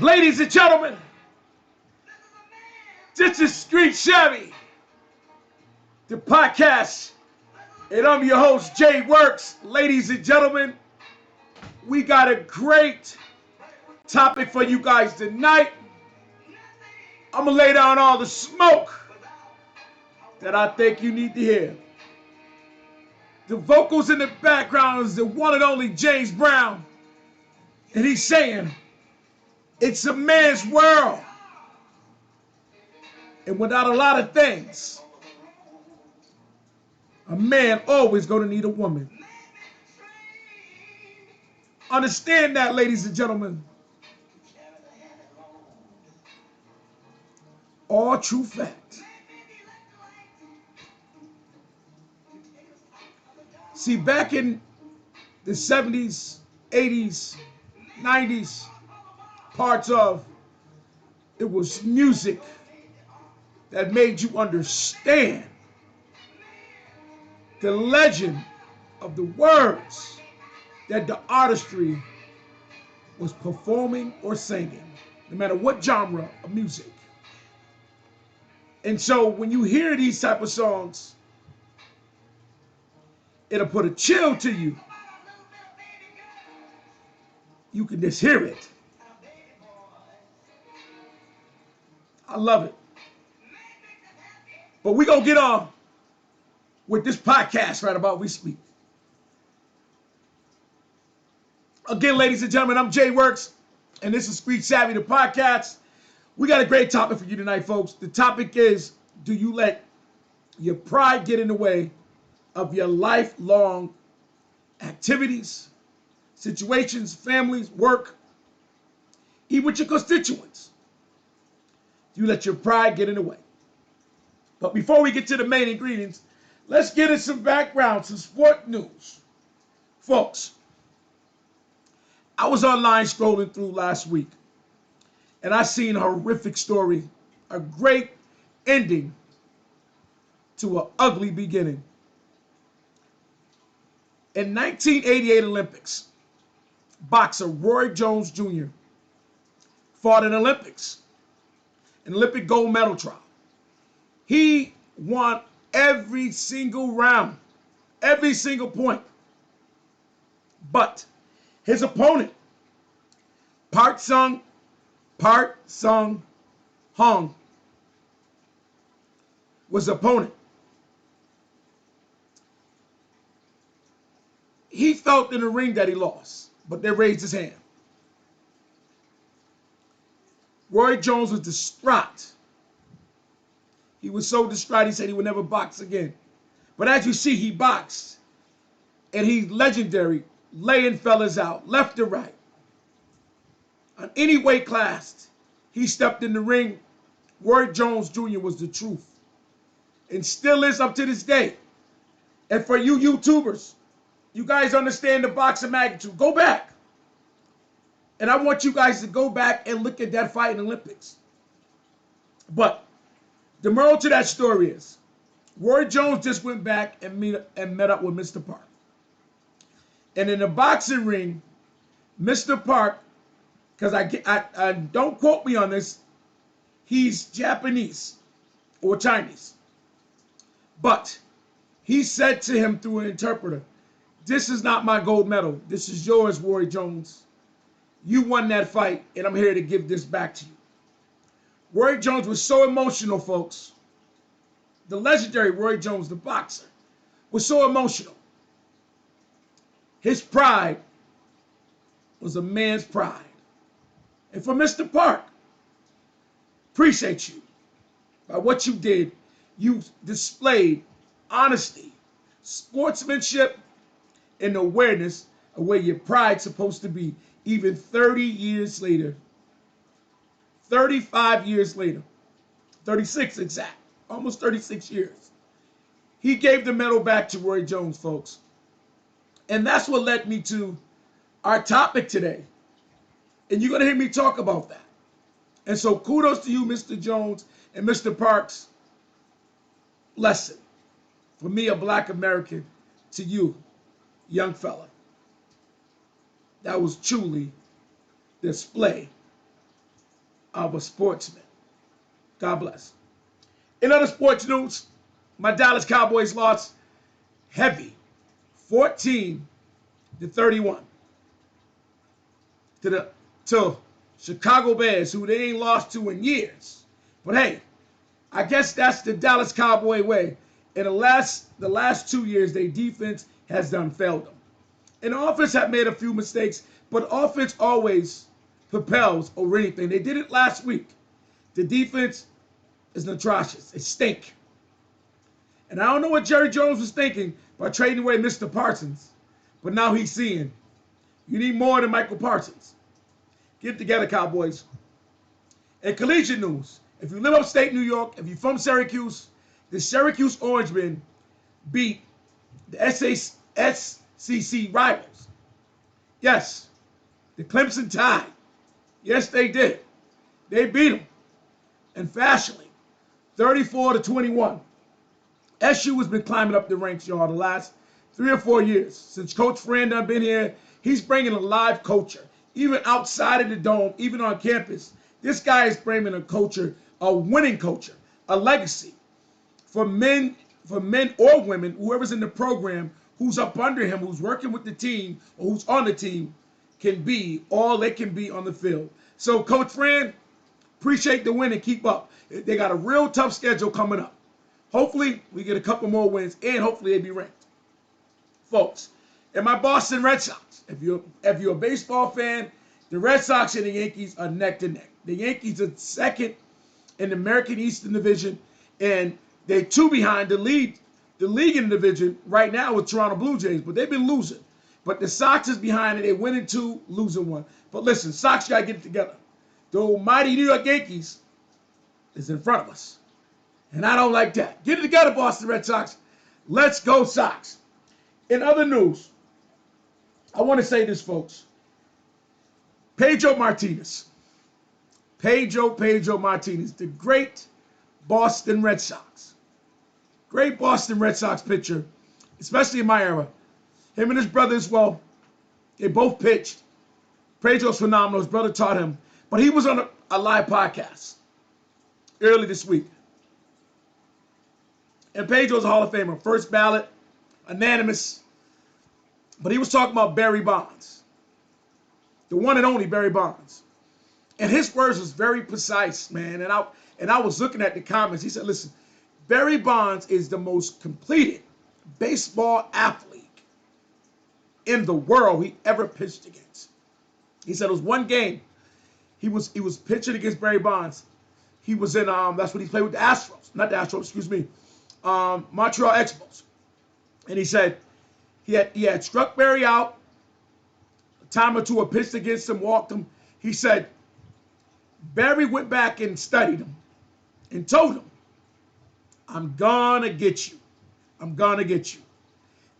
Ladies and gentlemen, this is Street Shabby, the podcast, and I'm your host, Jay Works. Ladies and gentlemen, we got a great topic for you guys tonight. I'm going to lay down all the smoke that I think you need to hear. The vocals in the background is the one and only James Brown, and he's saying, it's a man's world. And without a lot of things, a man always going to need a woman. Understand that, ladies and gentlemen. All true fact. See, back in the 70s, 80s, 90s, parts of it was music that made you understand the legend of the words that the artistry was performing or singing, no matter what genre of music. And so when you hear these type of songs, it'll put a chill to you. You can just hear it. I love it. But we're going to get on with this podcast right about we speak. Again, ladies and gentlemen, I'm Jay Works, and this is Street Savvy, the podcast. We got a great topic for you tonight, folks. The topic is, do you let your pride get in the way of your lifelong activities, situations, families, work, even with your constituents? Do you let your pride get in the way? But before we get to the main ingredients, let's get in some background, some sport news. Folks, I was online scrolling through last week, and I seen a horrific story, a great ending to an ugly beginning. In 1988 Olympics, boxer Roy Jones Jr. fought in Olympics, an Olympic gold medal trial. He won every single round, every single point. But his opponent, Park Sung Hong, was the opponent. He felt in the ring that he lost, but they raised his hand. Roy Jones was distraught. He was so distraught, he said he would never box again. But as you see, he boxed. And he's legendary, laying fellas out, left and right. On any weight class, he stepped in the ring. Roy Jones Jr. was the truth. And still is up to this day. And for you YouTubers, you guys understand the boxing magnitude. Go back. And I want you guys to go back and look at that fight in the Olympics. But the moral to that story is, Roy Jones just went back and met up with Mr. Park. And in the boxing ring, Mr. Park, because I don't quote me on this, he's Japanese or Chinese. But he said to him through an interpreter, this is not my gold medal. This is yours, Roy Jones. You won that fight, and I'm here to give this back to you. Roy Jones was so emotional, folks. The legendary Roy Jones, the boxer, was so emotional. His pride was a man's pride. And for Mr. Park, appreciate you. By what you did, you displayed honesty, sportsmanship, and awareness of where your pride's supposed to be, even 30 years later. 35 years later, 36 exact, almost 36 years. He gave the medal back to Roy Jones, folks. And that's what led me to our topic today. And you're going to hear me talk about that. And so kudos to you, Mr. Jones and Mr. Parks. Lesson. For me, a black American, to you, young fella. That was truly display of a sportsman. God bless. In other sports news, my Dallas Cowboys lost heavy, 14-31 to Chicago Bears, who they ain't lost to in years. But hey, I guess that's the Dallas Cowboy way. In the last 2 years, their defense has done failed them. And the offense have made a few mistakes, but offense always propels over anything. They did it last week. The defense is atrocious. It stink. And I don't know what Jerry Jones was thinking by trading away Mr. Parsons, but now he's seeing you need more than Michael Parsons. Get it together, Cowboys. In collegiate news, if you live upstate New York, if you're from Syracuse, the Syracuse Orangemen beat the SCC rivals. Yes, the Clemson Tide. Yes, they did. They beat them, and fashionably, 34-21. SU has been climbing up the ranks, y'all, the last 3 or 4 years. Since Coach Fran done been here, he's bringing a live culture. Even outside of the dome, even on campus, this guy is bringing a culture, a winning culture, a legacy for men or women, whoever's in the program, who's up under him, who's working with the team, or who's on the team, can be all they can be on the field. So, Coach Fran, appreciate the win and keep up. They got a real tough schedule coming up. Hopefully, we get a couple more wins, and hopefully they be ranked. Folks, and my Boston Red Sox, if you're a baseball fan, the Red Sox and the Yankees are neck to neck. The Yankees are second in the American Eastern Division, and they're 2 behind the league in the division right now with Toronto Blue Jays, but they've been losing. But the Sox is behind it. They're winning 2, losing 1. But listen, Sox got to get it together. The almighty New York Yankees is in front of us. And I don't like that. Get it together, Boston Red Sox. Let's go, Sox. In other news, I want to say this, folks. Pedro Martinez, the great Boston Red Sox. Great Boston Red Sox pitcher, especially in my era. Him and his brother as well, they both pitched. Pedro's phenomenal. His brother taught him. But he was on a live podcast early this week. And Pedro's a Hall of Famer. First ballot, unanimous. But he was talking about Barry Bonds. The one and only Barry Bonds. And his words was very precise, man. And I was looking at the comments. He said, listen, Barry Bonds is the most completed baseball athlete in the world he ever pitched against. He said it was one game. He was pitching against Barry Bonds. He was in, that's when he played with the Astros. Not the Astros, excuse me. Montreal Expos. And he said he had struck Barry out. A time or two, had pitched against him, walked him. He said Barry went back and studied him and told him, I'm gonna get you. I'm gonna get you.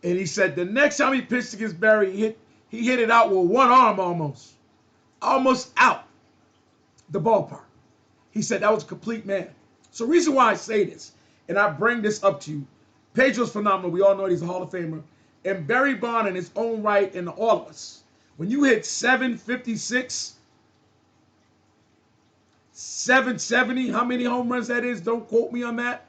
And he said the next time he pitched against Barry, he hit it out with one arm almost out the ballpark. He said that was a complete man. So the reason why I say this, and I bring this up to you, Pedro's phenomenal. We all know he's a Hall of Famer. And Barry Bonds in his own right, and all of us, when you hit 756, 770, how many home runs that is, don't quote me on that,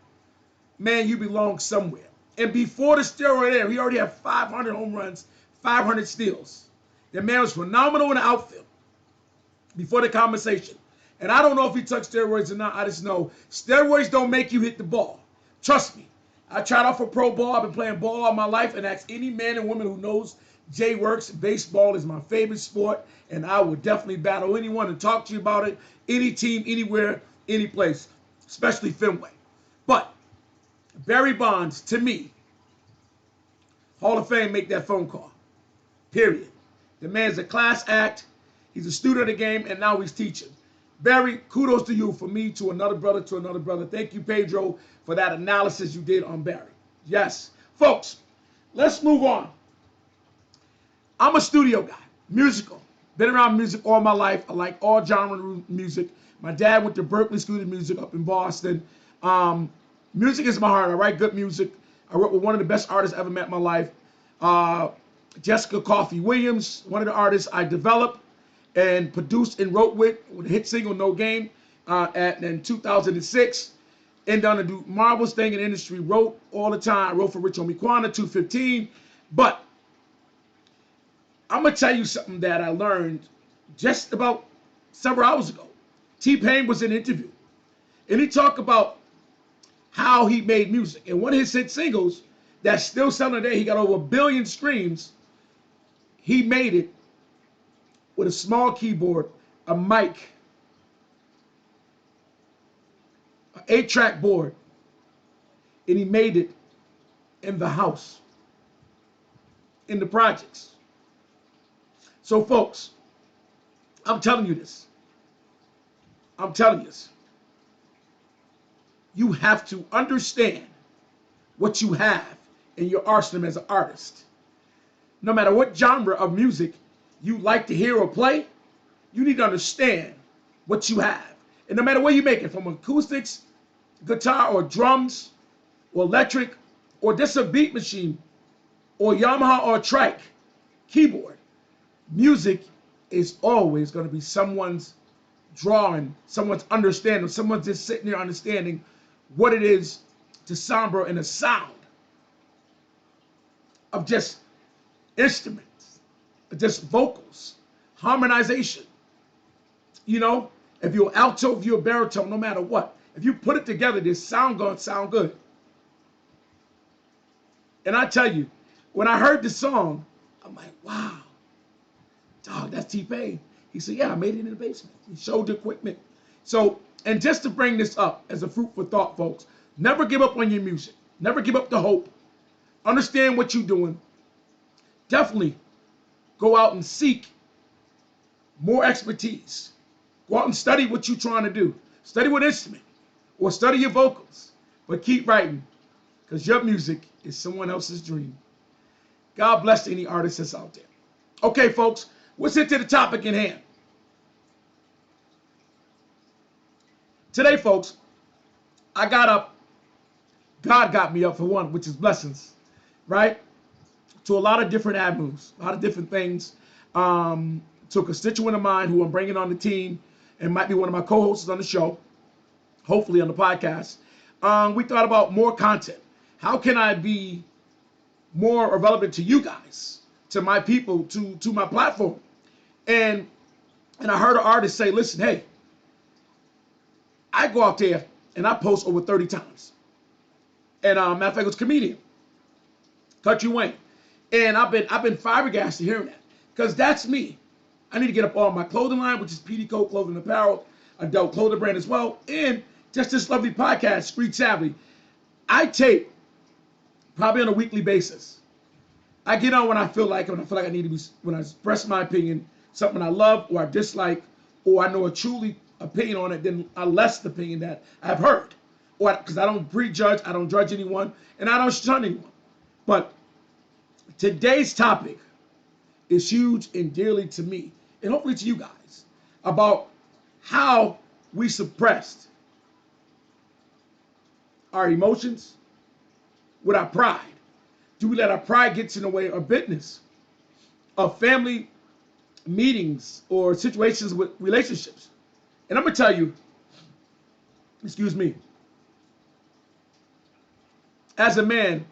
man, you belong somewhere. And before the steroid era, he already had 500 home runs, 500 steals. The man was phenomenal in the outfield before the conversation. And I don't know if he took steroids or not. I just know steroids don't make you hit the ball. Trust me. I tried out for pro ball. I've been playing ball all my life. And ask any man and woman who knows Jay Works. Baseball is my favorite sport. And I would definitely battle anyone and talk to you about it. Any team, anywhere, any place. Especially Fenway. But Barry Bonds, to me, Hall of Fame, make that phone call. Period. The man's a class act. He's a student of the game, and now he's teaching. Barry, kudos to you, from me to another brother to another brother. Thank you, Pedro, for that analysis you did on Barry. Yes. Folks, let's move on. I'm a studio guy, musical. Been around music all my life. I like all genre music. My dad went to Berklee School of Music up in Boston. Music is my heart. I write good music. I worked with one of the best artists I ever met in my life, Jessica Coffey Williams, one of the artists I developed. and produced and wrote with a hit single No Game in 2006. And done a do marvelous thing in the industry. Wrote all the time. Wrote for Rich Homie Quanda, 215. But I'm gonna tell you something that I learned just about several hours ago. T-Pain was in an interview, and he talked about how he made music. And one of his hit singles that's still selling today, he got over 1 billion streams. He made it with a small keyboard, a mic, an 8-track board, and he made it in the house, in the projects. So, folks, I'm telling you this. I'm telling you this. You have to understand what you have in your arsenal as an artist. No matter what genre of music you like to hear or play, you need to understand what you have. And no matter where you make it, from acoustics, guitar, or drums, or electric, or just a beat machine, or Yamaha or trike keyboard, music is always going to be someone's drawing, someone's understanding, someone's just sitting there understanding what it is to sound in a sound of just instruments, just vocals, harmonization. You know, if you're alto, if you're baritone, no matter what, if you put it together, this sound gonna sound good. And I tell you, when I heard the song, I'm like, wow, dog, that's T-Pain. He said, yeah, I made it in the basement. He showed the equipment. So, and just to bring this up as a fruit for thought, folks, never give up on your music. Never give up the hope. Understand what you're doing. Definitely go out and seek more expertise. Go out and study what you're trying to do. Study what instrument or study your vocals. But keep writing, because your music is someone else's dream. God bless any artist that's out there. Okay, folks, let's get to the topic in hand. Today, folks, I got up. God got me up for one, which is blessings, right? To a lot of different avenues, a lot of different things. To a constituent of mine who I'm bringing on the team and might be one of my co-hosts on the show, hopefully on the podcast. We thought about more content. How can I be more relevant to you guys, to my people, to my platform? And I heard an artist say, listen, hey, I go out there and I post over 30 times. And matter of fact, it was a comedian, Country Wayne. And I've been flabbergasted hearing that, because that's me. I need to get up on my clothing line, which is PD Code Clothing Apparel, adult clothing brand as well, and just this lovely podcast, Street Savvy. I tape probably on a weekly basis. I get on when I feel like it, when I feel like I need to be, when I express my opinion, something I love or I dislike, or I know a truly opinion on it than a less opinion that I've heard. Or because I don't prejudge, I don't judge anyone, and I don't shun anyone. But today's topic is huge and dearly to me, and hopefully to you guys, about how we suppressed our emotions with our pride. Do we let our pride get in the way of business, of family meetings, or situations with relationships? And I'm going to tell you, excuse me, as a man,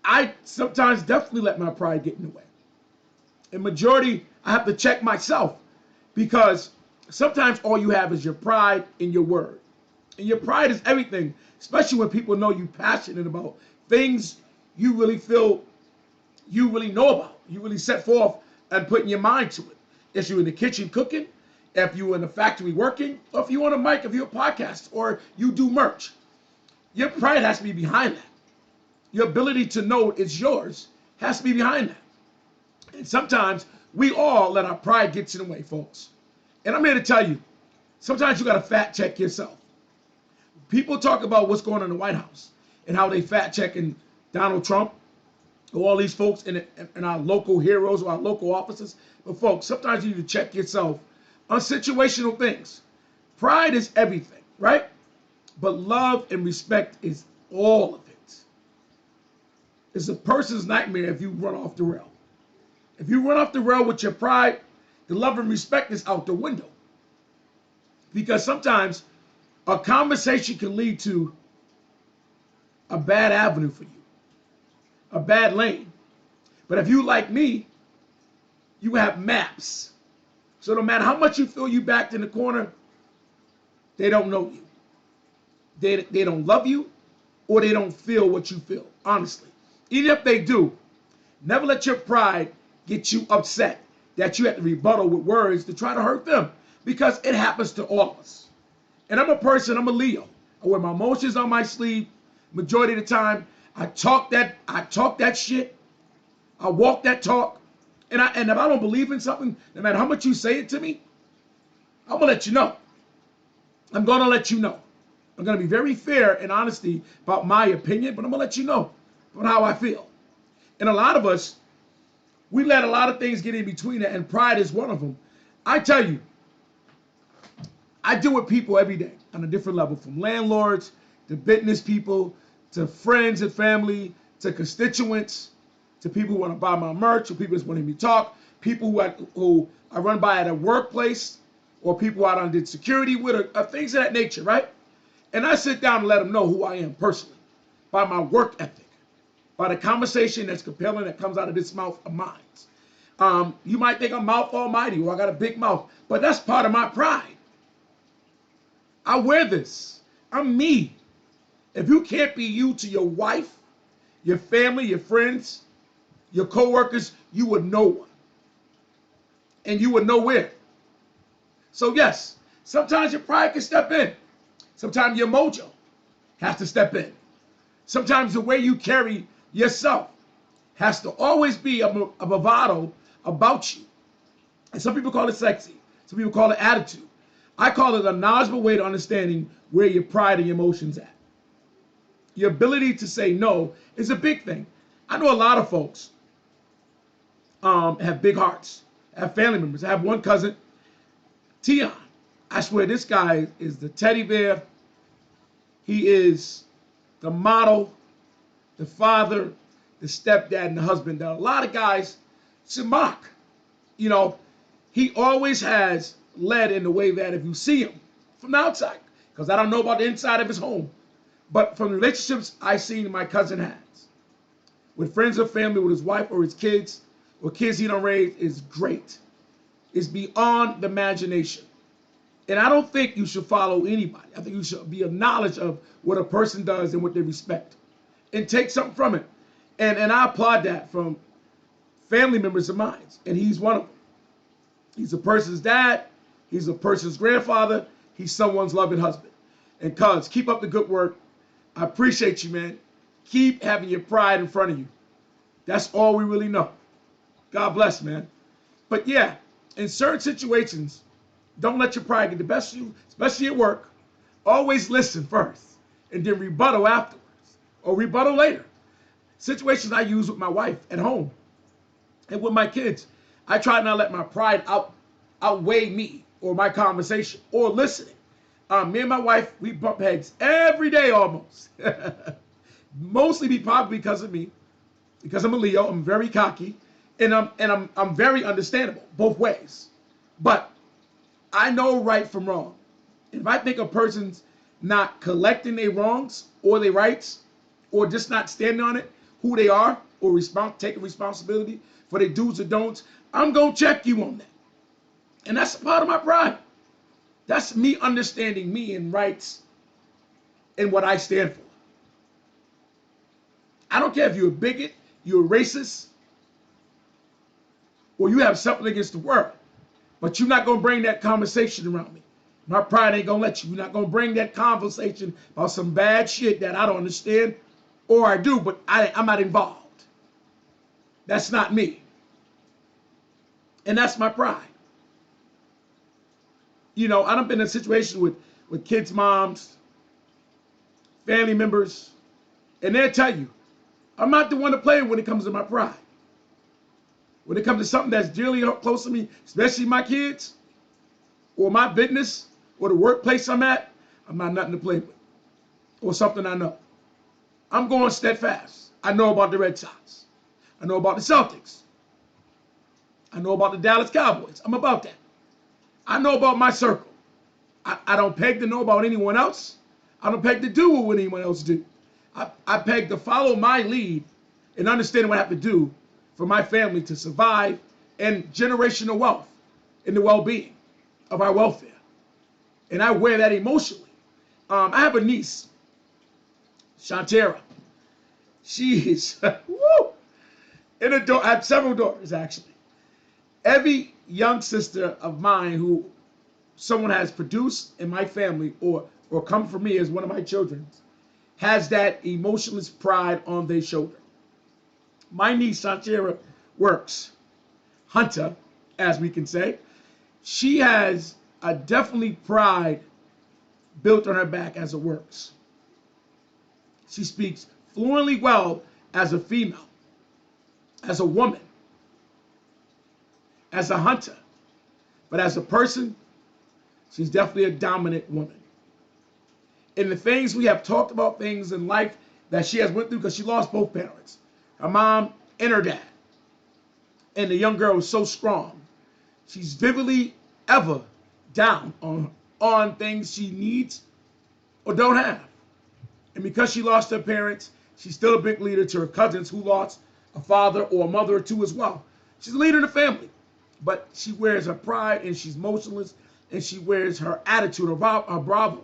I sometimes definitely let my pride get in the way. In majority, I have to check myself, because sometimes all you have is your pride and your word. And your pride is everything, especially when people know you're passionate about things you really feel you really know about. You really set forth and putting your mind to it. If you're in the kitchen cooking, if you're in the factory working, or if you're on a mic, if you're a podcast, or you do merch, your pride has to be behind that. Your ability to know it's yours has to be behind that. And sometimes we all let our pride get in the way, folks. And I'm here to tell you, sometimes you got to fact check yourself. People talk about what's going on in the White House and how they fact checking Donald Trump or all these folks in our local heroes or our local offices. But folks, sometimes you need to check yourself on situational things. Pride is everything, right? But love and respect is all of it. It's a person's nightmare if you run off the rail. If you run off the rail with your pride, The love and respect is out the window. Because sometimes a conversation can lead to a bad avenue for you, a bad lane. But if you like me, you have maps. So no matter how much you feel you backed in the corner, they don't know you. They don't love you, or they don't feel what you feel, honestly. Even if they do, never let your pride get you upset that you have to rebuttal with words to try to hurt them, because it happens to all of us. And I'm a Leo. I wear my emotions on my sleeve majority of the time. I talk that shit. I walk that talk. And if I don't believe in something, no matter how much you say it to me, I'm gonna let you know. I'm gonna let you know. I'm gonna be very fair and honesty about my opinion, but I'm gonna let you know about how I feel. And a lot of us, we let a lot of things get in between it, and pride is one of them. I tell you, I deal with people every day on a different level, from landlords to business people to friends and family to constituents to people who want to buy my merch, or people just want to hear me talk, people who I run by at a workplace, or people I done did security with, or things of that nature, right? And I sit down and let them know who I am personally, by my work ethic, by the conversation that's compelling that comes out of this mouth of mine. You might think I'm mouth almighty, or I got a big mouth, but that's part of my pride. I wear this. I'm me. If you can't be you to your wife, your family, your friends, your co-workers, you would no one. And you would nowhere. So yes, sometimes your pride can step in. Sometimes your mojo has to step in. Sometimes the way you carry yourself has to always be a bravado about you. And some people call it sexy. Some people call it attitude. I call it a knowledgeable way to understanding where your pride and your emotions at. Your ability to say no is a big thing. I know a lot of folks have big hearts, have family members. I have one cousin, Tion. I swear this guy is the teddy bear. He is the model, the father, the stepdad, and the husband that a lot of guys should mock. You know, he always has led in the way that if you see him from the outside, because I don't know about the inside of his home, but from the relationships I've seen my cousin has with friends or family, with his wife or his kids, or kids he don't raise, is great. It's beyond the imagination. And I don't think you should follow anybody. I think you should be a knowledge of what a person does and what they respect, and take something from it. And I applaud that from family members of mine, and he's one of them. He's a person's dad. He's a person's grandfather. He's someone's loving husband. And cuz, keep up the good work. I appreciate you, man. Keep having your pride in front of you. That's all we really know. God bless, man. But yeah, in certain situations, don't let your pride get the best of you, especially at work. Always listen first, and then rebuttal afterwards, or rebuttal later. Situations I use with my wife at home and with my kids, I try not to let my pride outweigh me or my conversation or listening. Me and my wife, we bump heads every day almost. Mostly probably because of me, because I'm a Leo. I'm very cocky, and I'm very understandable both ways. But I know right from wrong. If I think a person's not collecting their wrongs or their rights, or just not standing on it, who they are, or taking responsibility for their do's or don'ts, I'm gonna check you on that. And that's a part of my pride. That's me understanding me and rights and what I stand for. I don't care if you're a bigot, you're a racist, or you have something against the world, but you're not gonna bring that conversation around me. My pride ain't gonna let you. You're not gonna bring that conversation about some bad shit that I don't understand, or I do, but I'm not involved. That's not me. And that's my pride. You know, I've been in situations with kids' moms, family members, and they'll tell you, I'm not the one to play when it comes to my pride. When it comes to something that's dearly close to me, especially my kids, or my business, or the workplace I'm at, I'm not nothing to play with, or something I know. I'm going steadfast. I know about the Red Sox. I know about the Celtics. I know about the Dallas Cowboys. I'm about that. I know about my circle. I don't peg to know about anyone else. I don't peg to do what anyone else do. I peg to follow my lead and understand what I have to do for my family to survive and generational wealth and the well-being of our welfare. And I wear that emotionally. I have a niece, Shantera. She is, woo, I have several daughters, actually. Every young sister of mine who someone has produced in my family or come from me as one of my children has that emotionless pride on their shoulder. My niece, Shantera Works, Hunter, as we can say, she has a definitely pride built on her back as a Works. She speaks fluently well as a female, as a woman, as a hunter. But as a person, she's definitely a dominant woman. And the things we have talked about, things in life that she has went through, because she lost both parents, her mom and her dad. And the young girl was so strong. She's vividly ever down on things she needs or don't have. And because she lost her parents, she's still a big leader to her cousins who lost a father or a mother or two as well. She's a leader in the family. But she wears her pride and she's motionless, and she wears her attitude, her bravo,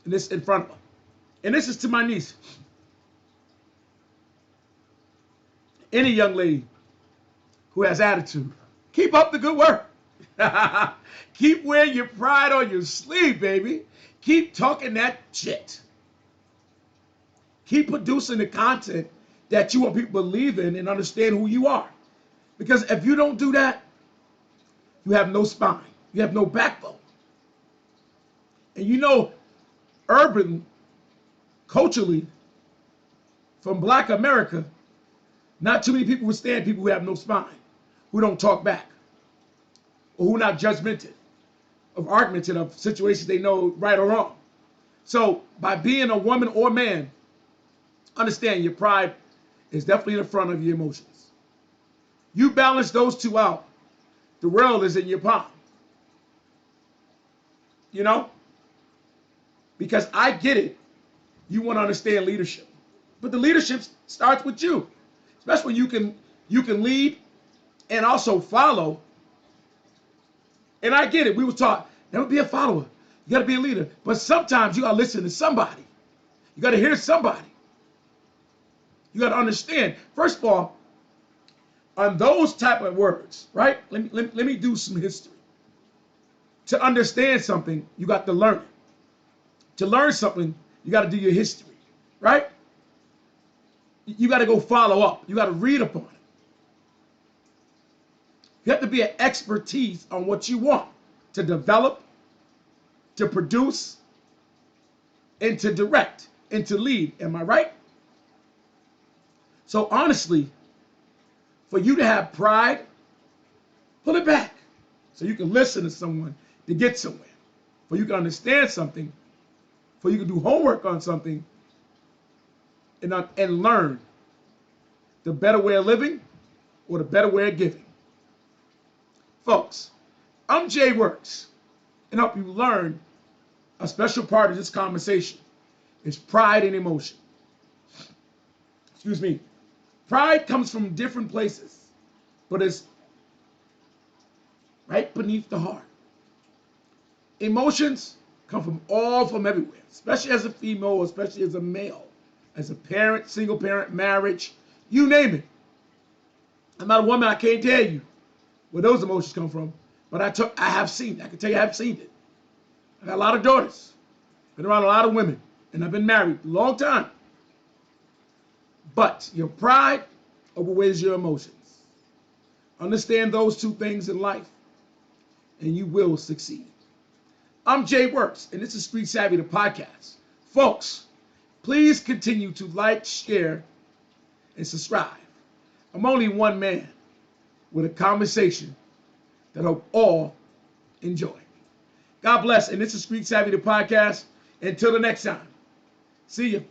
and this in front of her. And this is to my niece. Any young lady who has attitude, keep up the good work. Keep wearing your pride on your sleeve, baby. Keep talking that shit. Keep producing the content that you want people to believe in and understand who you are. Because if you don't do that, you have no spine. You have no backbone. And you know, urban, culturally, from Black America, not too many people withstand people who have no spine, who don't talk back, or who are not judgmental of arguments and of situations they know right or wrong. So by being a woman or man, understand your pride is definitely in the front of your emotions. You balance those two out, the world is in your palm. You know? Because I get it. You want to understand leadership. But the leadership starts with you. Especially when you can lead and also follow. And I get it. We were taught, never be a follower. You got to be a leader. But sometimes you got to listen to somebody. You got to hear somebody. You got to understand. First of all, on those type of words, right? Let me do some history. To understand something, you got to learn it. To learn something, you got to do your history, right? You got to go follow up. You got to read upon it. You have to be an expertise on what you want to develop, to produce, and to direct, and to lead. Am I right? So honestly, for you to have pride, pull it back so you can listen to someone to get somewhere. For you can understand something, for you can do homework on something, and learn the better way of living or the better way of giving. Folks, I'm Jay Works, and help you learn a special part of this conversation is pride and emotion. Excuse me. Pride comes from different places, but it's right beneath the heart. Emotions come from everywhere, especially as a female, especially as a male, as a parent, single parent, marriage, you name it. I'm not a woman, I can't tell you where those emotions come from, but I have seen it. I can tell you I have seen it. I got a lot of daughters, been around a lot of women, and I've been married a long time. But your pride overweighs your emotions. Understand those two things in life, and you will succeed. I'm Jay Works, and this is Street Savvy, the podcast. Folks, please continue to like, share, and subscribe. I'm only one man with a conversation that I hope all enjoy. God bless, and this is Street Savvy, the podcast. Until the next time, see you.